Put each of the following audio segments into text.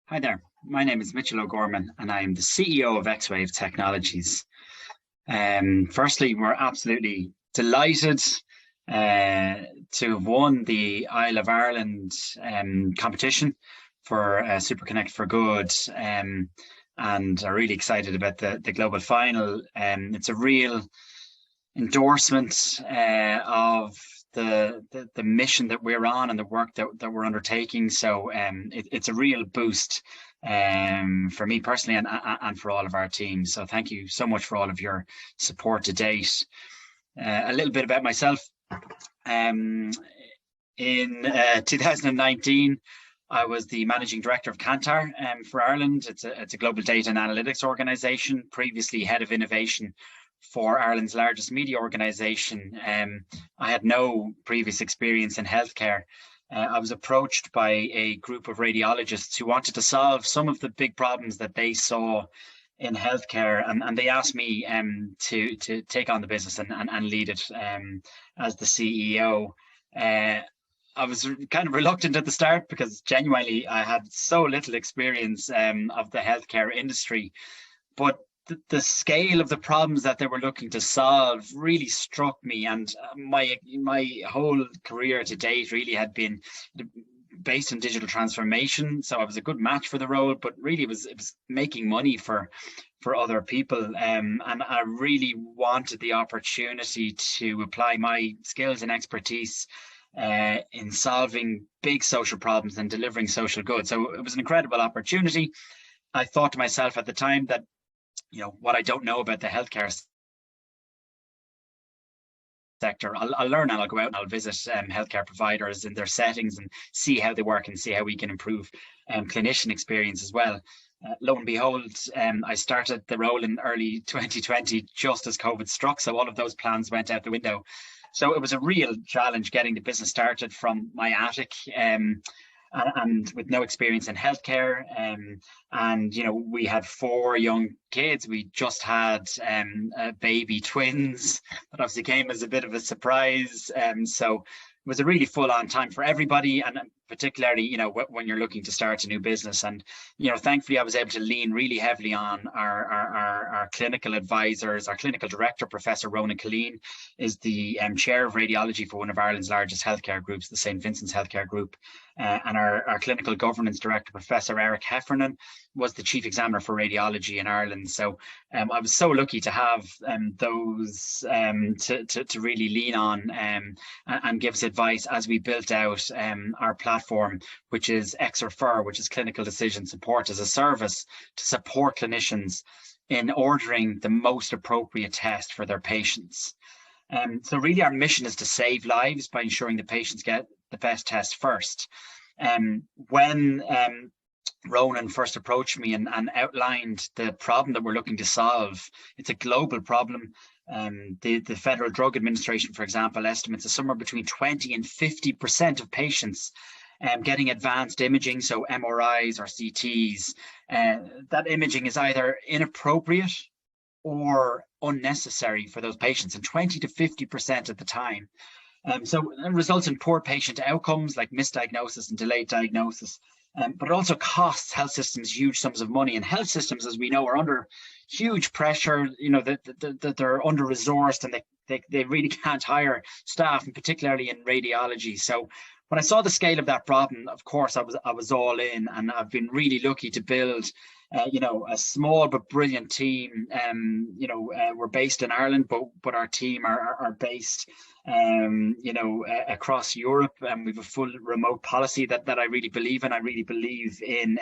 Hi there, my name is Mitchell O'Gorman and I am the CEO of xWave Technologies. Firstly, we're absolutely delighted to have won the Isle of Ireland competition for Super Connect for Good, and are really excited about the global final. It's a real endorsement of the mission that we're on and the work that we're undertaking. So it's a real boost for me personally and for all of our teams. So thank you so much for all of your support to date. A little bit about myself. In 2019, I was the managing director of Kantar for Ireland. It's a global data and analytics organization, previously head of innovation for Ireland's largest media organisation. I had no previous experience in healthcare. I was approached by a group of radiologists who wanted to solve some of the big problems that they saw in healthcare, and they asked me to take on the business and lead it as the CEO. I was kind of reluctant at the start because genuinely I had so little experience of the healthcare industry, but the scale of the problems that they were looking to solve really struck me, and my whole career to date really had been based on digital transformation. So I was a good match for the role, but really it was making money for other people, and I really wanted the opportunity to apply my skills and expertise in solving big social problems and delivering social good. So it was an incredible opportunity. I thought to myself at the time that, you know, what I don't know about the healthcare sector, I'll learn, and I'll go out and I'll visit healthcare providers in their settings and see how they work and see how we can improve clinician experience as well. Lo and behold, I started the role in early 2020, just as COVID struck. So all of those plans went out the window. So it was a real challenge getting the business started from my attic. And with no experience in healthcare, and you know, we had 4 young kids. We just had baby twins that obviously came as a bit of a surprise. So it was a really full-on time for everybody, and particularly, you know, when you're looking to start a new business. And you know, thankfully I was able to lean really heavily on our clinical advisors. Our clinical director, Professor Ronan Killeen, is the chair of radiology for one of Ireland's largest healthcare groups, the St. Vincent's Healthcare Group, and our clinical governance director, Professor Eric Heffernan, was the chief examiner for radiology in Ireland. So I was so lucky to have those to really lean on and give us advice as we built out our platform, which is xRefer, which is clinical decision support as a service to support clinicians in ordering the most appropriate test for their patients. So really our mission is to save lives by ensuring the patients get the best test first. When Ronan first approached me and outlined the problem that we're looking to solve, it's a global problem. The Federal Drug Administration, for example, estimates that somewhere between 20 and 50% of patients getting advanced imaging, so MRIs or CTs, that imaging is either inappropriate or unnecessary for those patients, and 20 to 50% at the time. So it results in poor patient outcomes like misdiagnosis and delayed diagnosis. But it also costs health systems huge sums of money, and health systems, as we know, are under huge pressure. You know, that they're under resourced, and they really can't hire staff, and particularly in radiology. So when I saw the scale of that problem, of course, I was all in, and I've been really lucky to build you know, a small but brilliant team. You know, we're based in Ireland, but our team are based you know, across Europe, and we have a full remote policy that I really believe in. I really believe in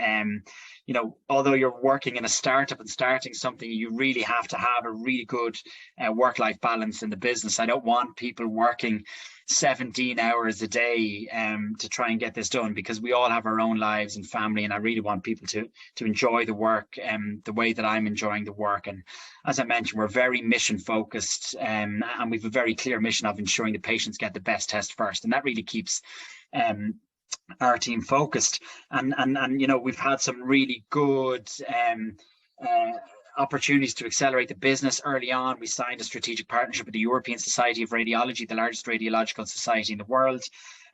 you know, although you're working in a startup and starting something, you really have to have a really good work-life balance in the business. I don't want people working 17 hours a day to try and get this done, because we all have our own lives and family, and I really want people to enjoy the work the way that I'm enjoying the work. And as I mentioned, we're very mission focused, and we've a very clear mission of ensuring the patients get the best test first, and that really keeps our team focused. And you know, we've had some really good opportunities to accelerate the business early on. We signed a strategic partnership with the European Society of Radiology, the largest radiological society in the world.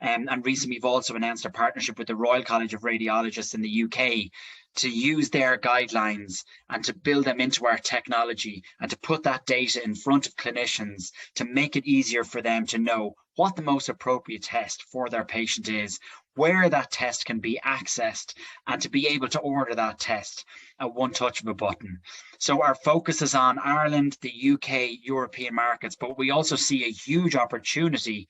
And recently we've also announced a partnership with the Royal College of Radiologists in the UK to use their guidelines and to build them into our technology and to put that data in front of clinicians to make it easier for them to know what the most appropriate test for their patient is, where that test can be accessed, and to be able to order that test at one touch of a button. So our focus is on Ireland, the UK, European markets, but we also see a huge opportunity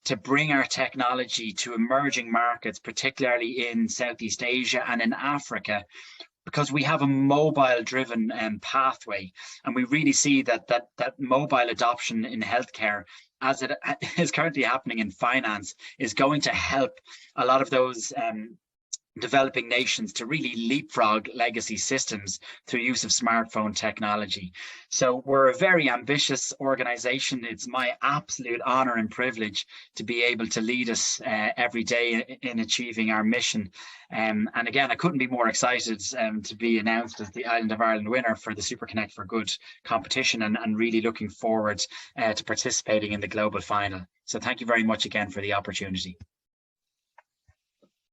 to bring our technology to emerging markets, particularly in Southeast Asia and in Africa, because we have a mobile driven pathway, and we really see that mobile adoption in healthcare, as it is currently happening in finance, is going to help a lot of those developing nations to really leapfrog legacy systems through use of smartphone technology. So we're a very ambitious organization. It's my absolute honor and privilege to be able to lead us every day in achieving our mission. And again, I couldn't be more excited to be announced as the Island of Ireland winner for the SuperConnect for Good competition, and really looking forward to participating in the global final. So thank you very much again for the opportunity.